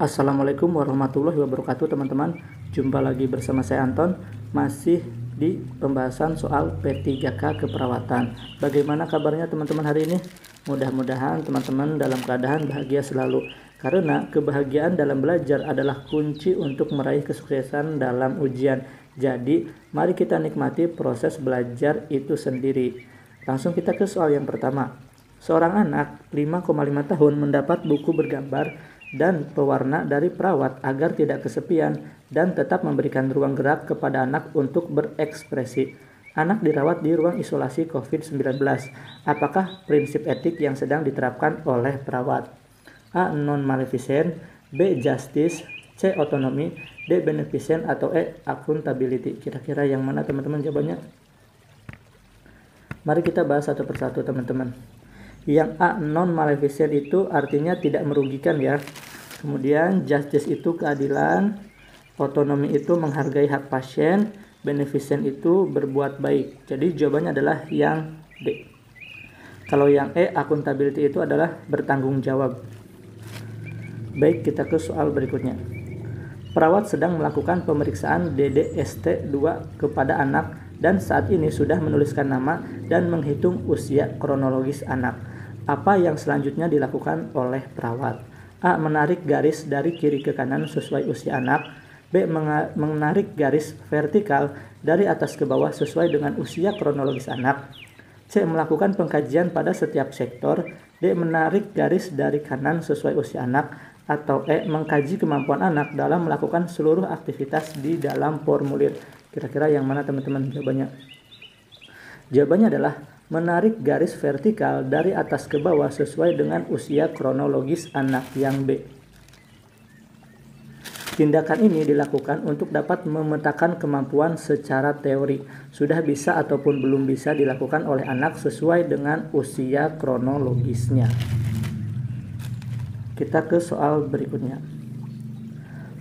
Assalamualaikum warahmatullahi wabarakatuh teman-teman. Jumpa lagi bersama saya Anton. Masih di pembahasan soal P3K keperawatan. Bagaimana kabarnya teman-teman hari ini? Mudah-mudahan teman-teman dalam keadaan bahagia selalu. Karena kebahagiaan dalam belajar adalah kunci untuk meraih kesuksesan dalam ujian. Jadi mari kita nikmati proses belajar itu sendiri. Langsung kita ke soal yang pertama. Seorang anak 5,5 tahun mendapat buku bergambar dan pewarna dari perawat agar tidak kesepian dan tetap memberikan ruang gerak kepada anak untuk berekspresi. Anak dirawat di ruang isolasi COVID-19. Apakah prinsip etik yang sedang diterapkan oleh perawat? A. Non-maleficent, B. Justice, C. Autonomy, D. Beneficent, atau E. Accountability. Kira-kira yang mana teman-teman jawabannya? Mari kita bahas satu persatu teman-teman. Yang A, non-maleficent itu artinya tidak merugikan ya. Kemudian justice itu keadilan, otonomi itu menghargai hak pasien, beneficent itu berbuat baik. Jadi jawabannya adalah yang D. Kalau yang E, accountability itu adalah bertanggung jawab. Baik, kita ke soal berikutnya. Perawat sedang melakukan pemeriksaan DDST 2 kepada anak dan saat ini sudah menuliskan nama dan menghitung usia kronologis anak. Apa yang selanjutnya dilakukan oleh perawat? A. Menarik garis dari kiri ke kanan sesuai usia anak. B. Menarik garis vertikal dari atas ke bawah sesuai dengan usia kronologis anak. C. Melakukan pengkajian pada setiap sektor. D. Menarik garis dari kanan sesuai usia anak. Atau E. Mengkaji kemampuan anak dalam melakukan seluruh aktivitas di dalam formulir. Kira-kira yang mana teman-teman jawabannya? Jawabannya adalah menarik garis vertikal dari atas ke bawah sesuai dengan usia kronologis anak, yang B. Tindakan ini dilakukan untuk dapat memetakan kemampuan secara teori. Sudah bisa ataupun belum bisa dilakukan oleh anak sesuai dengan usia kronologisnya. Kita ke soal berikutnya.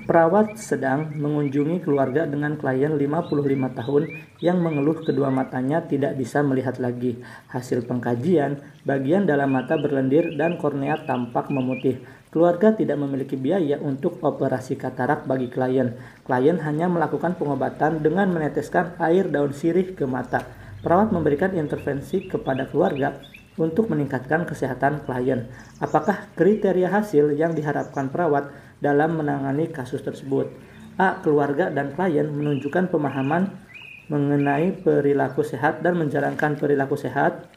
Perawat sedang mengunjungi keluarga dengan klien 55 tahun yang mengeluh kedua matanya tidak bisa melihat lagi. Hasil pengkajian, bagian dalam mata berlendir dan kornea tampak memutih. Keluarga tidak memiliki biaya untuk operasi katarak bagi klien. Klien hanya melakukan pengobatan dengan meneteskan air daun sirih ke mata. Perawat memberikan intervensi kepada keluarga untuk meningkatkan kesehatan klien. Apakah kriteria hasil yang diharapkan perawat dalam menangani kasus tersebut? A. Keluarga dan klien menunjukkan pemahaman mengenai perilaku sehat dan menjalankan perilaku sehat.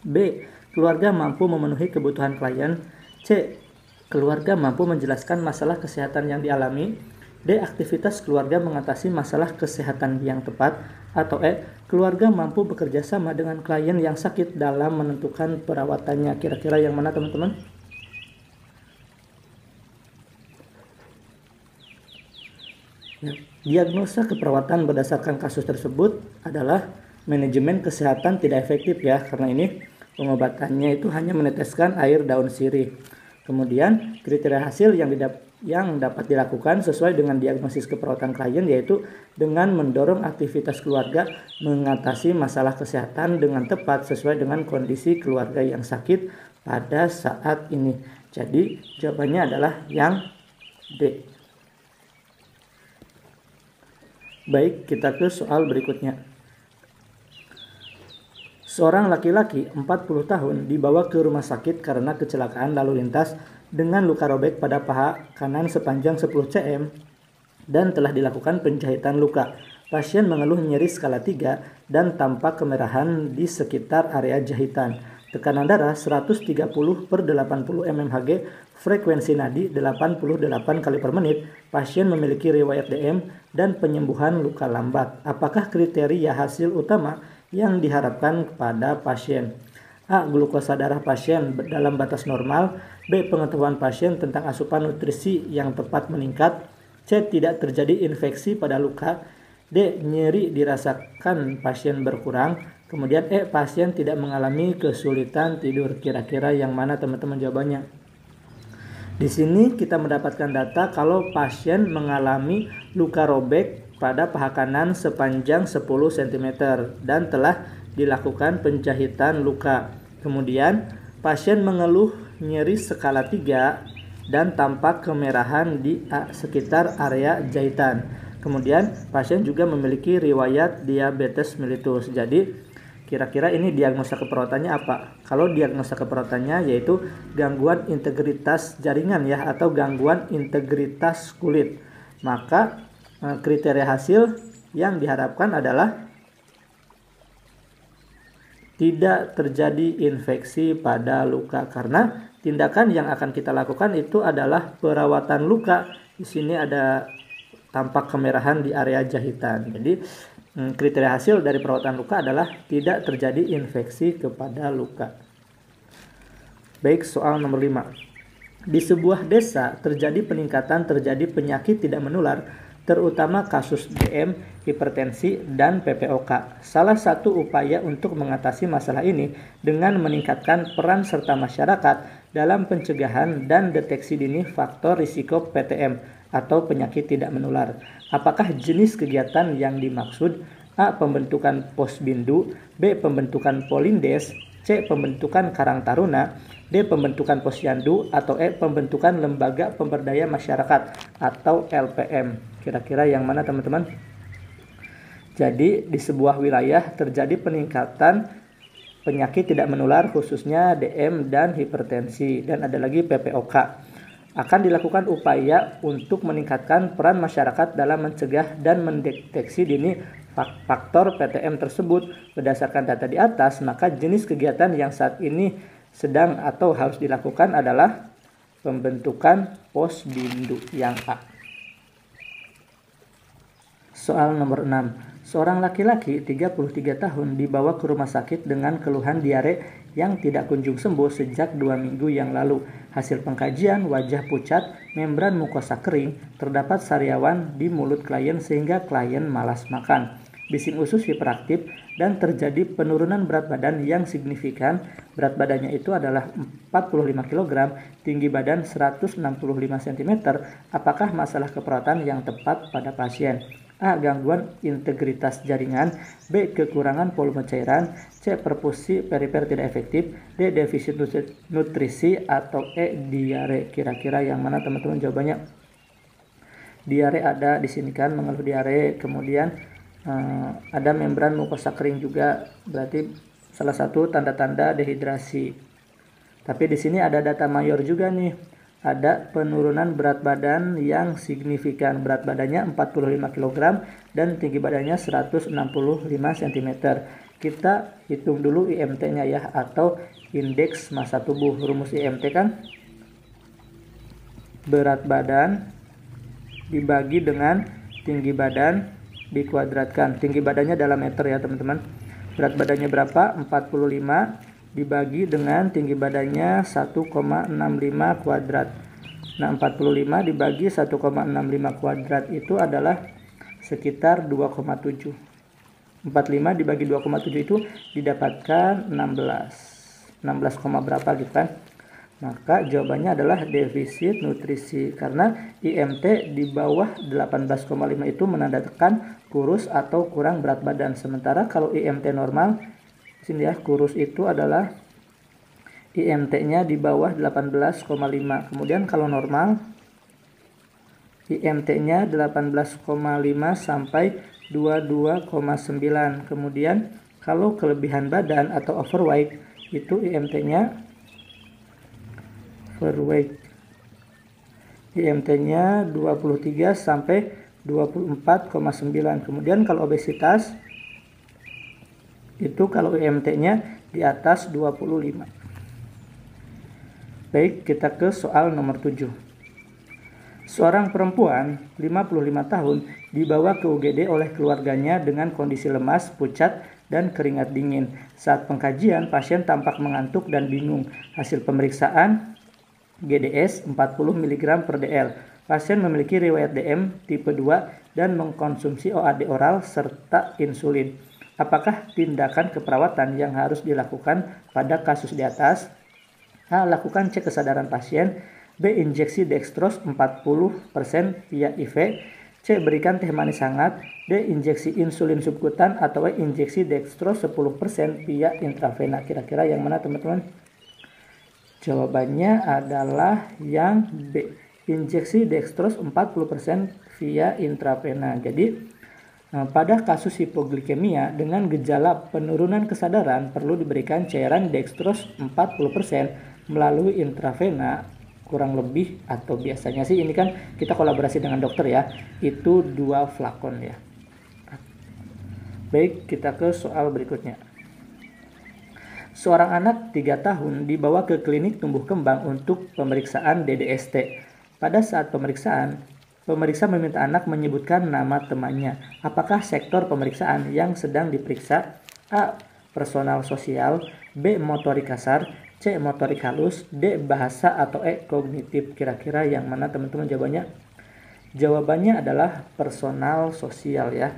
B. Keluarga mampu memenuhi kebutuhan klien. C. Keluarga mampu menjelaskan masalah kesehatan yang dialami. D. Aktivitas keluarga mengatasi masalah kesehatan yang tepat. Atau E. Keluarga mampu bekerja sama dengan klien yang sakit dalam menentukan perawatannya. Kira-kira yang mana teman-teman? Ya, diagnosa keperawatan berdasarkan kasus tersebut adalah manajemen kesehatan tidak efektif ya, karena ini pengobatannya itu hanya meneteskan air daun sirih. Kemudian kriteria hasil yang dapat dilakukan sesuai dengan diagnosis keperawatan klien yaitu dengan mendorong aktivitas keluarga mengatasi masalah kesehatan dengan tepat sesuai dengan kondisi keluarga yang sakit pada saat ini. Jadi jawabannya adalah yang D. Baik, kita ke soal berikutnya. Seorang laki-laki 40 tahun dibawa ke rumah sakit karena kecelakaan lalu lintas dengan luka robek pada paha kanan sepanjang 10 cm dan telah dilakukan penjahitan luka. Pasien mengeluh nyeri skala 3 dan tampak kemerahan di sekitar area jahitan. Tekanan darah 130/80 mmHg, frekuensi nadi 88 kali per menit. Pasien memiliki riwayat DM dan penyembuhan luka lambat. Apakah kriteria hasil utama yang diharapkan kepada pasien? A. Glukosa darah pasien dalam batas normal. B. Pengetahuan pasien tentang asupan nutrisi yang tepat meningkat. C. Tidak terjadi infeksi pada luka. D. Nyeri dirasakan pasien berkurang. Kemudian E. Pasien tidak mengalami kesulitan tidur. Kira-kira yang mana teman-teman jawabannya? Di sini kita mendapatkan data kalau pasien mengalami luka robek pada paha kanan sepanjang 10 cm dan telah dilakukan penjahitan luka. Kemudian pasien mengeluh nyeri skala 3 dan tampak kemerahan di sekitar area jahitan. Kemudian pasien juga memiliki riwayat diabetes mellitus. Jadi kira-kira ini diagnosa keperawatannya apa? Kalau diagnosa keperawatannya yaitu gangguan integritas jaringan ya, atau gangguan integritas kulit. Maka kriteria hasil yang diharapkan adalah tidak terjadi infeksi pada luka, karena tindakan yang akan kita lakukan itu adalah perawatan luka. Di sini ada tampak kemerahan di area jahitan. Jadi kriteria hasil dari perawatan luka adalah tidak terjadi infeksi kepada luka. Baik, soal nomor 5. Di sebuah desa terjadi peningkatan terjadi penyakit tidak menular, terutama kasus DM, hipertensi, dan PPOK. Salah satu upaya untuk mengatasi masalah ini dengan meningkatkan peran serta masyarakat dalam pencegahan dan deteksi dini faktor risiko PTM atau penyakit tidak menular. Apakah jenis kegiatan yang dimaksud? A. Pembentukan posbindu, B. Pembentukan polindes, C. Pembentukan karang taruna, D. Pembentukan posyandu, atau E. Pembentukan lembaga pemberdaya masyarakat atau LPM. Kira-kira yang mana teman-teman? Jadi di sebuah wilayah terjadi peningkatan penyakit tidak menular khususnya DM dan hipertensi, dan ada lagi PPOK. Akan dilakukan upaya untuk meningkatkan peran masyarakat dalam mencegah dan mendeteksi dini faktor PTM tersebut. Berdasarkan data di atas, maka jenis kegiatan yang saat ini sedang atau harus dilakukan adalah pembentukan posbindu yang A. Soal nomor 6. Seorang laki-laki 33 tahun dibawa ke rumah sakit dengan keluhan diare yang tidak kunjung sembuh sejak 2 minggu yang lalu. Hasil pengkajian, wajah pucat, membran mukosa kering, terdapat sariawan di mulut klien sehingga klien malas makan, bising usus hiperaktif, dan terjadi penurunan berat badan yang signifikan. Berat badannya itu adalah 45 kg, tinggi badan 165 cm. Apakah masalah keperawatan yang tepat pada pasien? A. Gangguan integritas jaringan, B. Kekurangan volume cairan, C. Perfusi perifer tidak efektif, D. Defisit nutrisi, atau E. Diare. Kira-kira yang mana teman-teman jawabannya? Diare ada di sini kan, mengeluh diare. Kemudian ada membran mukosa kering juga, berarti salah satu tanda-tanda dehidrasi. Tapi di sini ada data mayor juga nih. Ada penurunan berat badan yang signifikan. Berat badannya 45 kg dan tinggi badannya 165 cm. Kita hitung dulu IMT-nya ya, atau indeks massa tubuh. Rumus IMT kan berat badan dibagi dengan tinggi badan dikuadratkan. Tinggi badannya dalam meter ya teman-teman. Berat badannya berapa? 45 dibagi dengan tinggi badannya 1,65 kuadrat. Nah, 45 dibagi 1,65 kuadrat itu adalah sekitar 2,7. 45 dibagi 2,7 itu didapatkan 16, berapa gitu kan. Maka jawabannya adalah defisit nutrisi, karena IMT di bawah 18,5 itu menandakan kurus atau kurang berat badan. Sementara kalau IMT normal, sini ya, kurus itu adalah IMT-nya di bawah 18,5. Kemudian kalau normal IMT-nya 18,5 sampai 22,9. Kemudian kalau kelebihan badan atau overweight itu IMT-nya IMT-nya 23 sampai 24,9. Kemudian kalau obesitas itu kalau IMT-nya di atas 25. Baik, kita ke soal nomor 7. Seorang perempuan 55 tahun dibawa ke UGD oleh keluarganya dengan kondisi lemas, pucat, dan keringat dingin. Saat pengkajian, pasien tampak mengantuk dan bingung. Hasil pemeriksaan GDS 40 mg per dl. Pasien memiliki riwayat DM tipe 2 dan mengkonsumsi OAD oral serta insulin. Apakah tindakan keperawatan yang harus dilakukan pada kasus di atas? A. Lakukan cek kesadaran pasien. B. Injeksi dextrose 40% via IV. C. Berikan teh manis hangat. D. Injeksi insulin subkutan, atau E. Injeksi dextrose 10% via intravena. Kira-kira yang mana teman-teman? Jawabannya adalah yang B. Injeksi dextrose 40% via intravena. Jadi pada kasus hipoglikemia dengan gejala penurunan kesadaran perlu diberikan cairan dextrose 40% melalui intravena, kurang lebih, atau biasanya sih ini kan kita kolaborasi dengan dokter ya, itu 2 flakon ya. Baik, kita ke soal berikutnya. Seorang anak 3 tahun dibawa ke klinik tumbuh kembang untuk pemeriksaan DDST. Pada saat pemeriksaan, pemeriksa meminta anak menyebutkan nama temannya. Apakah sektor pemeriksaan yang sedang diperiksa? A. Personal sosial, B. Motorik kasar, C. Motorik halus, D. Bahasa, atau E. Kognitif. Kira-kira yang mana teman-teman jawabannya? Jawabannya adalah personal sosial ya.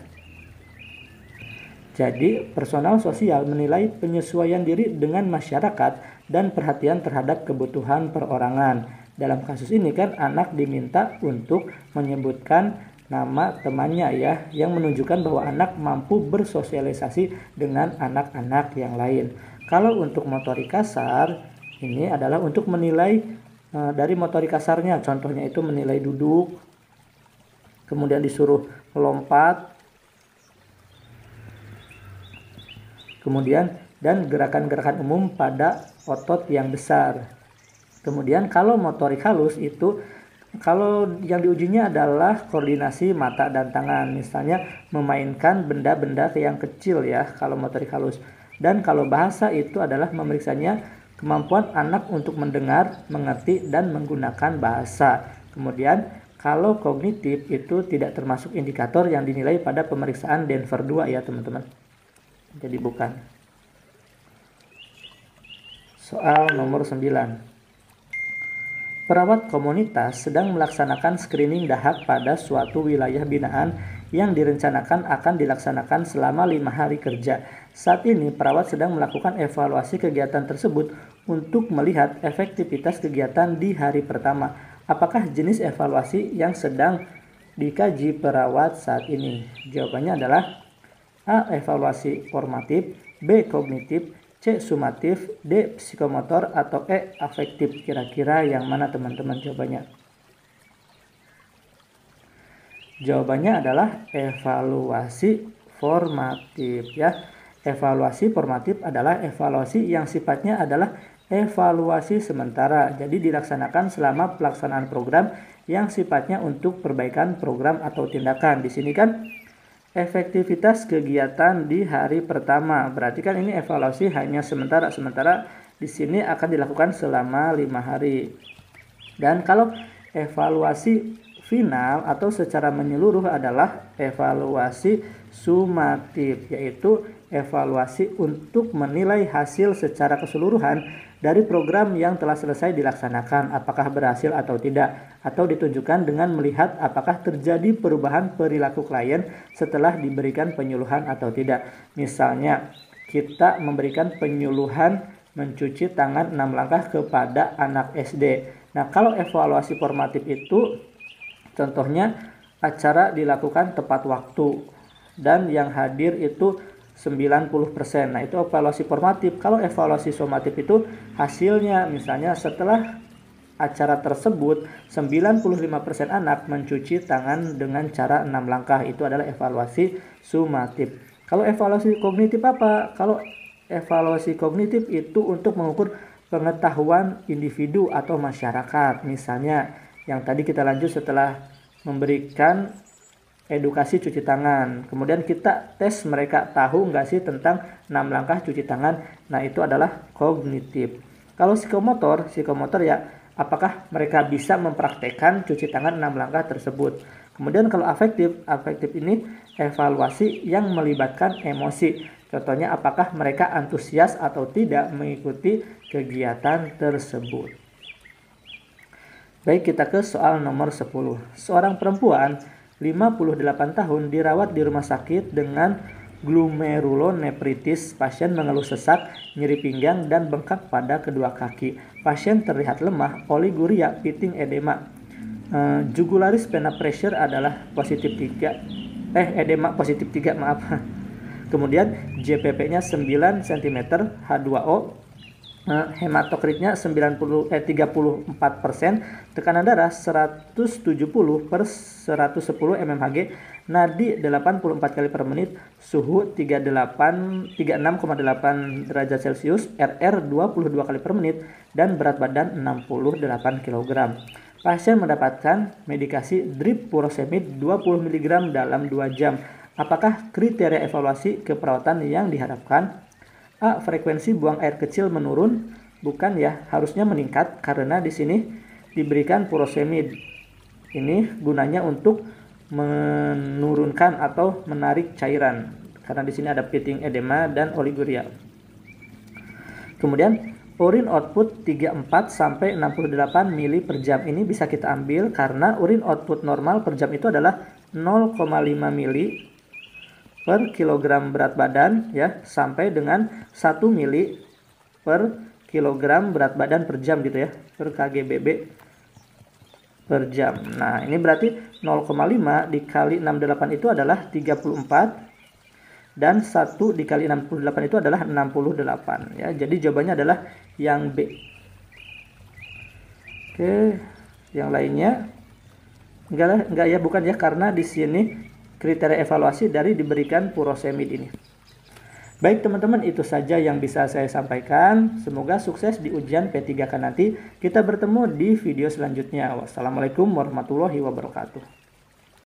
Jadi, personal sosial menilai penyesuaian diri dengan masyarakat dan perhatian terhadap kebutuhan perorangan. Dalam kasus ini kan anak diminta untuk menyebutkan nama temannya ya, yang menunjukkan bahwa anak mampu bersosialisasi dengan anak-anak yang lain. Kalau untuk motorik kasar, ini adalah untuk menilai dari motorik kasarnya. Contohnya itu menilai duduk, kemudian disuruh melompat, kemudian dan gerakan-gerakan umum pada otot yang besar. Kemudian kalau motorik halus itu, kalau yang diujinya adalah koordinasi mata dan tangan, misalnya memainkan benda-benda yang kecil ya, kalau motorik halus. Dan kalau bahasa itu adalah memeriksanya kemampuan anak untuk mendengar, mengerti, dan menggunakan bahasa. Kemudian kalau kognitif itu tidak termasuk indikator yang dinilai pada pemeriksaan Denver 2 ya teman-teman. Jadi bukan. Soal nomor 9. Perawat komunitas sedang melaksanakan screening dahak pada suatu wilayah binaan yang direncanakan akan dilaksanakan selama 5 hari kerja. Saat ini perawat sedang melakukan evaluasi kegiatan tersebut untuk melihat efektivitas kegiatan di hari pertama. Apakah jenis evaluasi yang sedang dikaji perawat saat ini? Jawabannya adalah A. Evaluasi formatif, B. Kognitif, C. Sumatif, D. Psikomotor, atau E. Afektif. Kira-kira yang mana teman-teman jawabannya? Jawabannya adalah evaluasi formatif ya. Evaluasi formatif adalah evaluasi yang sifatnya adalah evaluasi sementara. Jadi dilaksanakan selama pelaksanaan program yang sifatnya untuk perbaikan program atau tindakan. Di sini kan efektivitas kegiatan di hari pertama. Berarti kan ini evaluasi hanya sementara. Sementara di sini akan dilakukan selama 5 hari. Dan kalau evaluasi final atau secara menyeluruh adalah evaluasi sumatif, yaitu evaluasi untuk menilai hasil secara keseluruhan dari program yang telah selesai dilaksanakan, apakah berhasil atau tidak, atau ditunjukkan dengan melihat apakah terjadi perubahan perilaku klien setelah diberikan penyuluhan atau tidak. Misalnya, kita memberikan penyuluhan mencuci tangan 6 langkah kepada anak SD. Nah, kalau evaluasi formatif itu contohnya acara dilakukan tepat waktu dan yang hadir itu 90%. Nah, itu evaluasi formatif. Kalau evaluasi sumatif itu hasilnya misalnya setelah acara tersebut 95% anak mencuci tangan dengan cara 6 langkah. Itu adalah evaluasi sumatif. Kalau evaluasi kognitif apa? Kalau evaluasi kognitif itu untuk mengukur pengetahuan individu atau masyarakat. Misalnya yang tadi kita lanjut setelah memberikan edukasi cuci tangan, kemudian kita tes mereka tahu nggak sih tentang 6 langkah cuci tangan. Nah, itu adalah kognitif. Kalau psikomotor ya apakah mereka bisa mempraktekkan cuci tangan 6 langkah tersebut. Kemudian kalau afektif ini evaluasi yang melibatkan emosi. Contohnya apakah mereka antusias atau tidak mengikuti kegiatan tersebut. Baik, kita ke soal nomor 10. Seorang perempuan 58 tahun dirawat di rumah sakit dengan glomerulonefritis. Pasien mengeluh sesak, nyeri pinggang, dan bengkak pada kedua kaki. Pasien terlihat lemah, oliguria, pitting edema. Jugularis vena pressure adalah positif 3. Edema positif 3, maaf. Kemudian JPP-nya 9 cm, H2O hematokritnya 34%, tekanan darah 170/110 mmHg, nadi 84 kali per menit, suhu 36,8 derajat Celcius, RR 22 kali per menit, dan berat badan 68 kg. Pasien mendapatkan medikasi drip furosemid 20 mg dalam 2 jam. Apakah kriteria evaluasi keperawatan yang diharapkan? A. Frekuensi buang air kecil menurun. Bukan ya, harusnya meningkat karena di sini diberikan furosemid. Ini gunanya untuk menurunkan atau menarik cairan karena di sini ada pitting edema dan oliguria. Kemudian urin output 34 sampai 68 mili per jam ini bisa kita ambil karena urin output normal per jam itu adalah 0,5 mili per kilogram berat badan ya, sampai dengan 1 mili per kilogram berat badan per jam gitu ya, per kgbb per jam. Nah, ini berarti 0,5 dikali 68 itu adalah 34 dan 1 dikali 68 itu adalah 68 ya. Jadi jawabannya adalah yang B. Oke, yang lainnya enggak ya, bukan ya, karena di sini kriteria evaluasi dari diberikan furosemid ini. Baik teman-teman, itu saja yang bisa saya sampaikan. Semoga sukses di ujian P3K nanti. Kita bertemu di video selanjutnya. Wassalamualaikum warahmatullahi wabarakatuh.